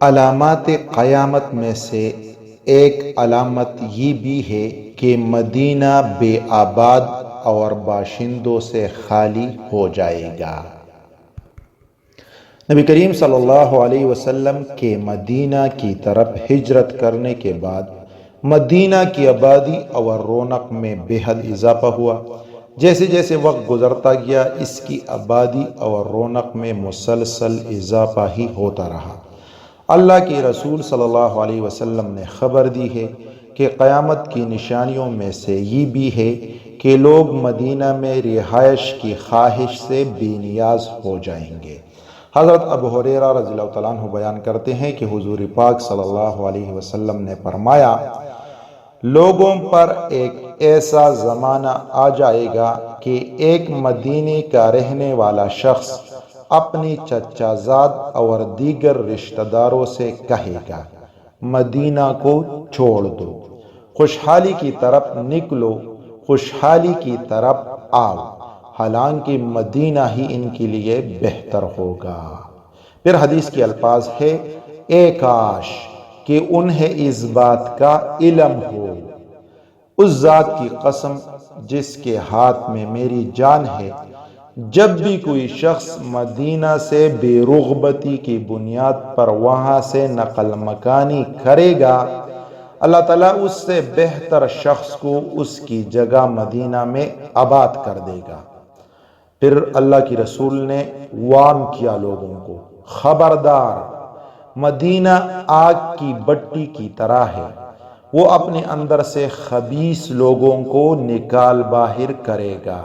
علامات قیامت میں سے ایک علامت یہ بھی ہے کہ مدینہ بے آباد اور باشندوں سے خالی ہو جائے گا۔ نبی کریم صلی اللہ علیہ وسلم کے مدینہ کی طرف ہجرت کرنے کے بعد مدینہ کی آبادی اور رونق میں بے حد اضافہ ہوا۔ جیسے جیسے وقت گزرتا گیا اس کی آبادی اور رونق میں مسلسل اضافہ ہی ہوتا رہا۔ اللہ کے رسول صلی اللہ علیہ وسلم نے خبر دی ہے کہ قیامت کی نشانیوں میں سے یہ بھی ہے کہ لوگ مدینہ میں رہائش کی خواہش سے بے نیاز ہو جائیں گے۔ حضرت ابو ہریرہ رضی اللہ تعالیٰ عنہ بیان کرتے ہیں کہ حضور پاک صلی اللہ علیہ وسلم نے فرمایا، لوگوں پر ایک ایسا زمانہ آ جائے گا کہ ایک مدینے کا رہنے والا شخص اپنی چچا زاد اور دیگر رشتہ داروں سے کہے گا، مدینہ کو چھوڑ دو، خوشحالی کی طرف نکلو، خوشحالی کی طرف آؤ، حالانکہ مدینہ ہی ان کے لیے بہتر ہوگا۔ پھر حدیث کے الفاظ ہے، اے کاش کہ انہیں اس بات کا علم ہو، اس ذات کی قسم جس کے ہاتھ میں میری جان ہے، جب بھی کوئی شخص مدینہ سے بے رغبتی کی بنیاد پر وہاں سے نقل مکانی کرے گا، اللہ تعالیٰ اس سے بہتر شخص کو اس کی جگہ مدینہ میں آباد کر دے گا۔ پھر اللہ کی رسول نے وارن کیا لوگوں کو، خبردار، مدینہ آگ کی بٹی کی طرح ہے، وہ اپنے اندر سے خبیث لوگوں کو نکال باہر کرے گا۔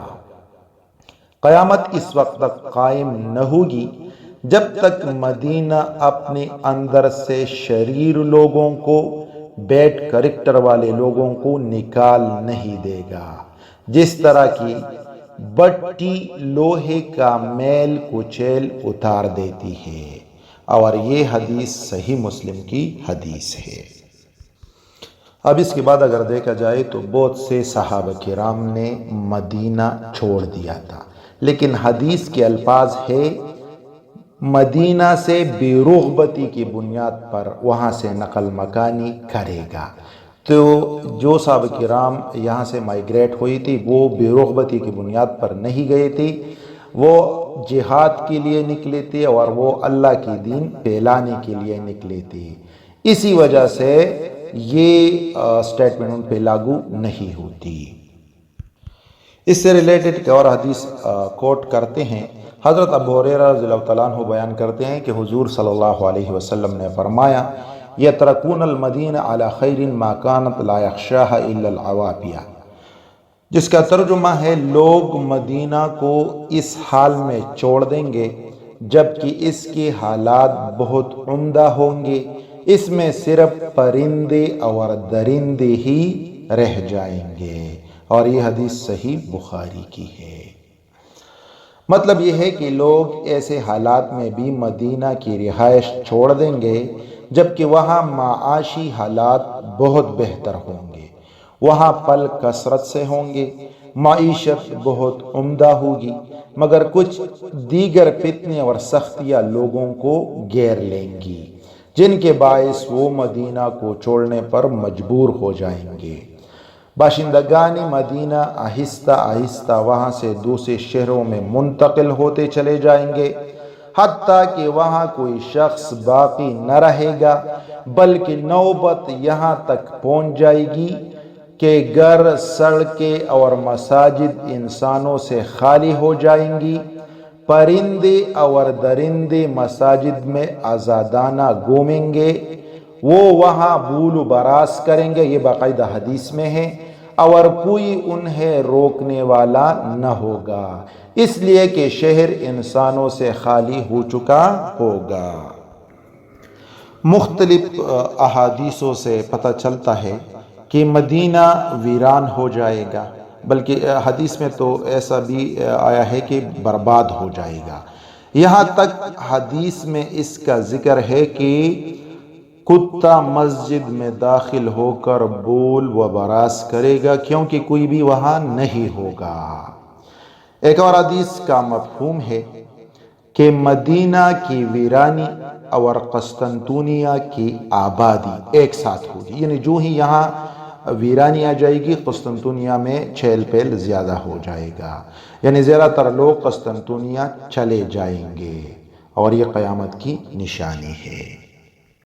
قیامت اس وقت تک قائم نہ ہوگی جب تک مدینہ اپنے اندر سے شریر لوگوں کو، بیڈ کریکٹر والے لوگوں کو نکال نہیں دے گا، جس طرح کی بٹی لوہے کا میل کچیل اتار دیتی ہے، اور یہ حدیث صحیح مسلم کی حدیث ہے۔ اب اس کے بعد اگر دیکھا جائے تو بہت سے صحابہ کرام نے مدینہ چھوڑ دیا تھا، لیکن حدیث کے الفاظ ہے مدینہ سے بے رغبتی کی بنیاد پر وہاں سے نقل مکانی کرے گا۔ تو جو صحابہ کرام یہاں سے مائیگریٹ ہوئی تھی وہ بے رغبتی کی بنیاد پر نہیں گئے تھے، وہ جہاد کے لیے نکلے تھے اور وہ اللہ کی دین پھیلانے کے لیے نکلے تھے۔ اسی وجہ سے یہ سٹیٹمنٹ ان پہ لاگو نہیں ہوتی۔ اس سے ریلیٹڈ ایک اور حدیث کوٹ کرتے ہیں، حضرت ابو ہریرہ رضی اللہ تعالیٰ عنہ بیان کرتے ہیں کہ حضور صلی اللہ علیہ وسلم نے فرمایا، یترکون المدینہ علی خیر ما کانت لا یخشاها الا العوافیہ، جس کا ترجمہ ہے لوگ مدینہ کو اس حال میں چھوڑ دیں گے جبکہ اس کے حالات بہت عمدہ ہوں گے، اس میں صرف پرندے اور درندے ہی رہ جائیں گے، اور یہ حدیث صحیح بخاری کی ہے۔ مطلب یہ ہے کہ لوگ ایسے حالات میں بھی مدینہ کی رہائش چھوڑ دیں گے جبکہ وہاں معاشی حالات بہت بہتر ہوں گے، وہاں پھل کثرت سے ہوں گے، معیشت بہت عمدہ ہوگی، مگر کچھ دیگر فتنے اور سختیاں لوگوں کو گھیر لیں گی جن کے باعث وہ مدینہ کو چھوڑنے پر مجبور ہو جائیں گے۔ باشندگان مدینہ آہستہ آہستہ وہاں سے دوسرے شہروں میں منتقل ہوتے چلے جائیں گے، حتیٰ کہ وہاں کوئی شخص باقی نہ رہے گا، بلکہ نوبت یہاں تک پہنچ جائے گی کہ گھر، سڑکیں اور مساجد انسانوں سے خالی ہو جائیں گی، پرندے اور درندے مساجد میں آزادانہ گھومیں گے، وہ وہاں بول و براس کریں گے، یہ باقاعدہ حدیث میں ہے، اور کوئی انہیں روکنے والا نہ ہوگا، اس لیے کہ شہر انسانوں سے خالی ہو چکا ہوگا۔ مختلف احادیثوں سے پتہ چلتا ہے کہ مدینہ ویران ہو جائے گا، بلکہ حدیث میں تو ایسا بھی آیا ہے کہ برباد ہو جائے گا۔ یہاں تک حدیث میں اس کا ذکر ہے کہ کتا مسجد میں داخل ہو کر بول و براس کرے گا کیونکہ کوئی بھی وہاں نہیں ہوگا۔ ایک اور حدیث کا مفہوم ہے کہ مدینہ کی ویرانی اور قسطنطنیہ کی آبادی ایک ساتھ ہوگی، یعنی جو ہی یہاں ویرانی آ جائے گی قسطنطنیہ میں چھیل پیل زیادہ ہو جائے گا، یعنی زیادہ تر لوگ قسطنطنیہ چلے جائیں گے، اور یہ قیامت کی نشانی ہے۔